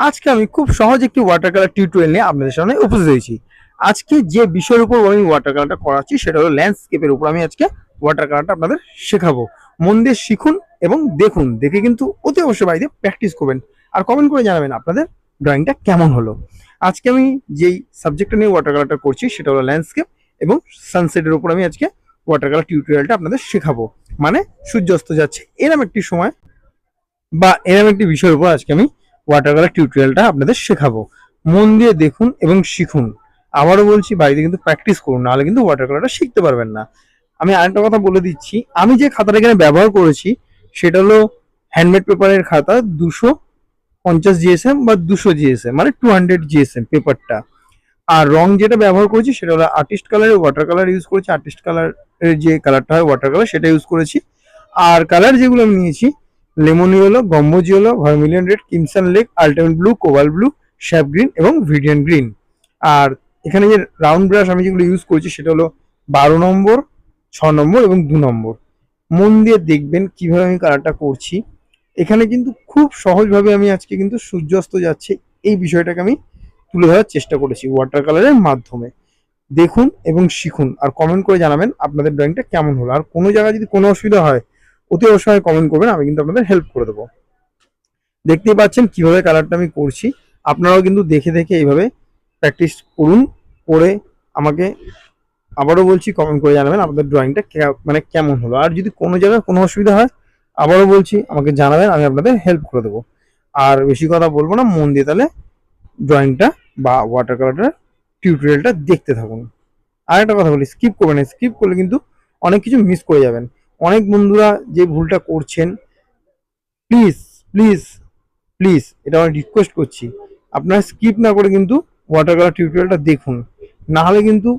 আজকে আমি খুব সহজ একটি ওয়াটার কালার টিউটোরিয়াল নিয়ে আপনাদের সামনে উপস্থিত হয়েছি। আজকে যে বিষয়ের উপর আমি ওয়াটার কালারটা করাচ্ছি সেটা হলো ল্যান্ডস্কেপের উপর। আমি আজকে ওয়াটার কালারটা আপনাদের শেখাবো। মন দিয়ে শিখুন এবং দেখুন, দেখে কিন্তু অতি অবশ্যই বাড়িতে প্র্যাকটিস করবেন আর কমেন্ট করে জানাবেন আপনাদের ড্রয়িংটা কেমন হলো। আজকে আমি যেই সাবজেক্টটা নিয়ে ওয়াটার কালারটা করছি সেটা হলো ল্যান্ডস্কেপ এবং সানসেটের উপর আমি আজকে ওয়াটার কালার টিউটোরিয়ালটা আপনাদের শেখাবো। মানে সূর্যাস্ত যাচ্ছে এরকম একটি সময় বা এরকম একটি বিষয়ের উপর আজকে আমি ওয়াটার কালার টিউটোরিয়ালটা আপনাদের শেখাবো। মন দিয়ে দেখুন এবং শিখুন। আবারও বলছি, বাড়িতে কিন্তু প্র্যাকটিস করুন, নাহলে কিন্তু ওয়াটার কালারটা শিখতে পারবেন না। আমি আরেকটা কথা বলে দিচ্ছি, আমি যে খাতাটা এখানে ব্যবহার করেছি সেটা হলো হ্যান্ডমেড পেপারের খাতা 250 GSM বা 200 GSM, মানে 200 GSM পেপারটা। আর রং যেটা ব্যবহার করেছি সেটা হলো আর্টিস্ট কালারের ওয়াটার কালার ইউজ করেছি। আর্টিস্ট কালারের যে কালারটা হয় ওয়াটার কালার সেটা ইউজ করেছি। আর কালার যেগুলো আমি নিয়েছি, lemon yellow, gamboge yellow, vermilion red, crimson lake, ultimate blue, cobalt blue, sap green এবং ভিডিয়ান গ্রিন। আর এখানে যে রাউন্ড ব্রাশ আমি যেগুলো ইউজ করেছি সেটা হলো 12 নম্বর, 6 নম্বর এবং 2 নম্বর। মন দিয়ে দেখবেন কিভাবে আমি কালারটা করছি। এখানে কিন্তু খুব সহজভাবে আমি আজকে কিন্তু সূর্যাস্ত যাচ্ছে এই বিষয়টাকে আমি তুলে ধরার চেষ্টা করেছি ওয়াটার কালারের মাধ্যমে। দেখুন এবং শিখুন আর কমেন্ট করে জানাবেন আপনাদের ড্রয়িংটা কেমন হলো। আর কোনো জায়গায় যদি কোনো অসুবিধা হয় অতি অবশ্যই কমেন্ট করবেন, আমি কিন্তু আপনাদের হেল্প করে দেবো। দেখতেই পাচ্ছেন কিভাবে কালারটা আমি করছি। আপনারাও কিন্তু দেখে দেখে এইভাবে প্র্যাকটিস করুন, করে আমাকে আবারও বলছি কমেন্ট করে জানাবেন আপনাদের ড্রয়িংটা মানে কেমন হলো। আর যদি কোনো জায়গায় কোনো অসুবিধা হয় আবারও বলছি আমাকে জানাবেন, আমি আপনাদের হেল্প করে দেবো। আর বেশি কথা বলবো না, মন দিয়ে তাহলে ড্রয়িংটা বা ওয়াটার কালারটার টিউটোরিয়ালটা দেখতে থাকুন। আর একটা কথা বলি, স্কিপ করবেন না। স্কিপ করলে কিন্তু অনেক কিছু মিস করে যাবেন। অনেক বন্ধুরা যে ভুলটা করছেন, প্লিজ প্লিজ প্লিজ এটা আমি রিকোয়েস্ট করছি, আপনারা স্কিপ না করে কিন্তু ওয়াটার কালার টিউটোরিয়ালটা দেখুন, না হলে কিন্তু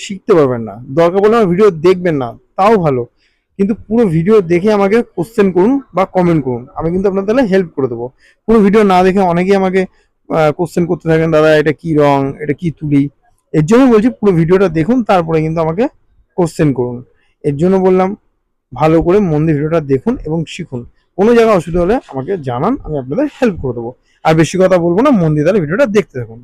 শিখতে পারবেন না। দরকার পড়লে আমার ভিডিও দেখবেন না তাও ভালো, কিন্তু পুরো ভিডিও দেখে আমাকে কোশ্চেন করুন বা কমেন্ট করুন, আমি কিন্তু আপনাদের তাহলে হেল্প করে দেবো। পুরো ভিডিও না দেখে অনেকেই আমাকে কোশ্চেন করতে থাকেন, দাদা এটা কি রং, এটা কি তুলি। এর জন্য বলছি পুরো ভিডিওটা দেখুন, তারপরে কিন্তু আমাকে কোশ্চেন করুন। এর জন্য বললাম ভালো করে মন দিয়ে ভিডিওটা দেখুন এবং শিখুন। কোনো জায়গায় অসুবিধা হলে আমাকে জানান, আমি আপনাদের হেল্প করে দেবো। আর বেশি কথা বলবো না, মন দিয়ে তাহলে ভিডিওটা দেখতে থাকুন।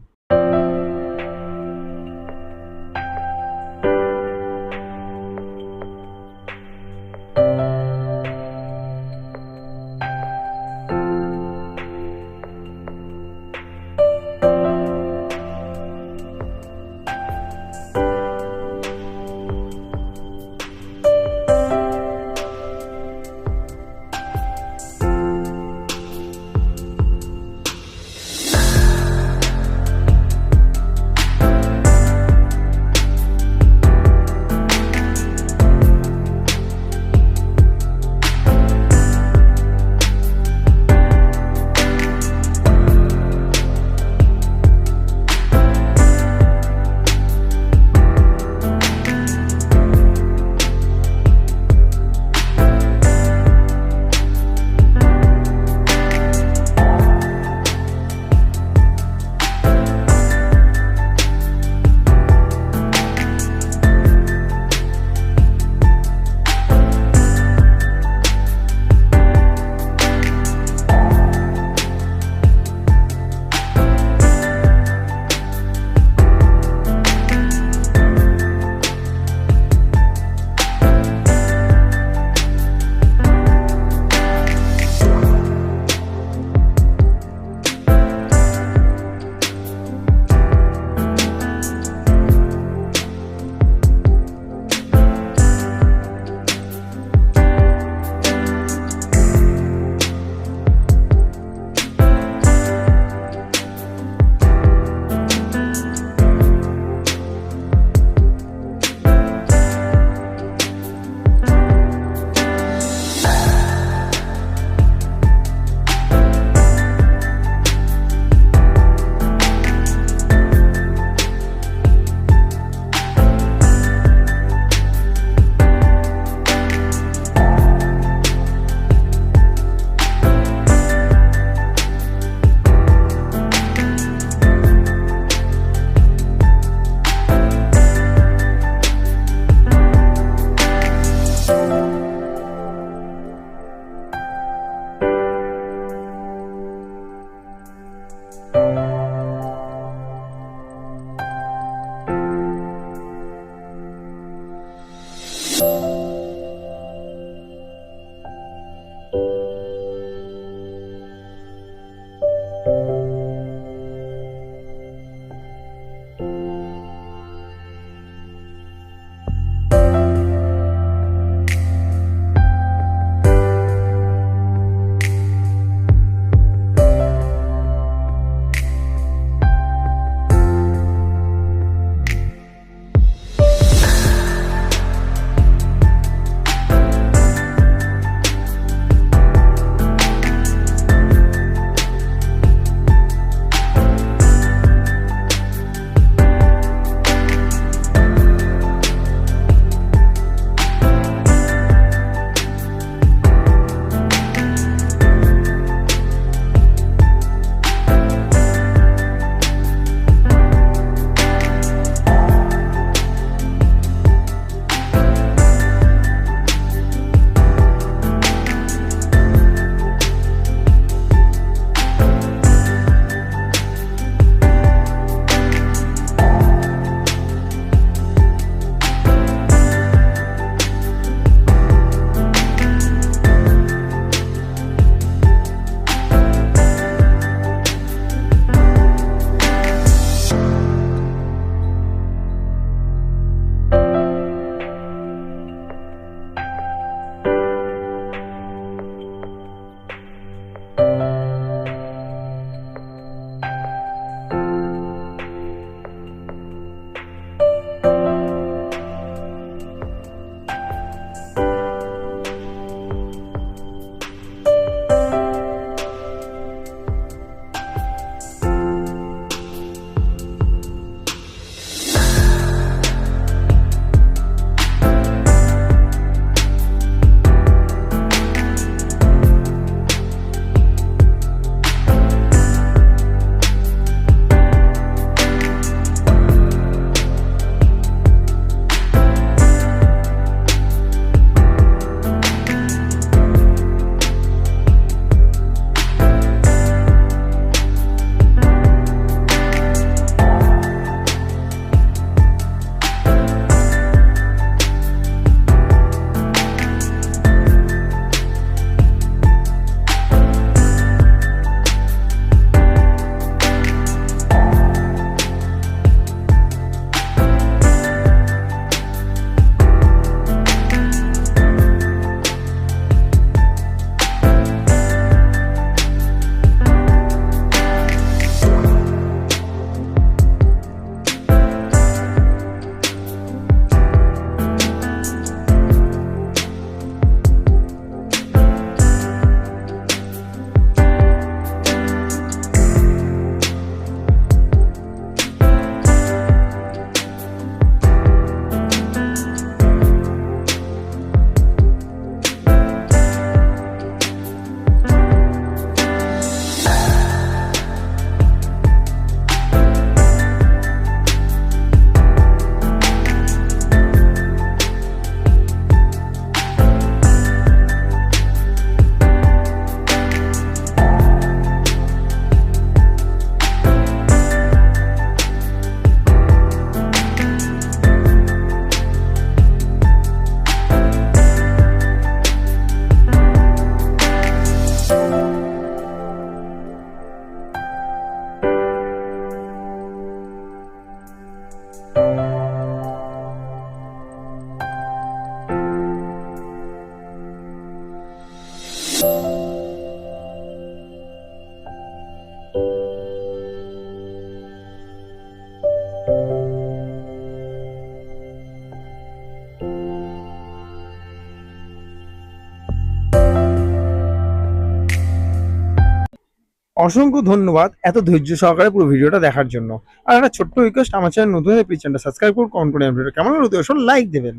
অসংখ্য ধন্যবাদ এত ধৈর্য সহকারে পুরো ভিডিওটা দেখার জন্য। আর একটা ছোট্ট রিকোয়েস্ট, আমার চ্যানেল নতুন হলে প্লিজ চ্যানেলটা সাবস্ক্রাইব করুন, কমেন্ট করে ভিডিওটা কেমন হলো লাইক দেবেন।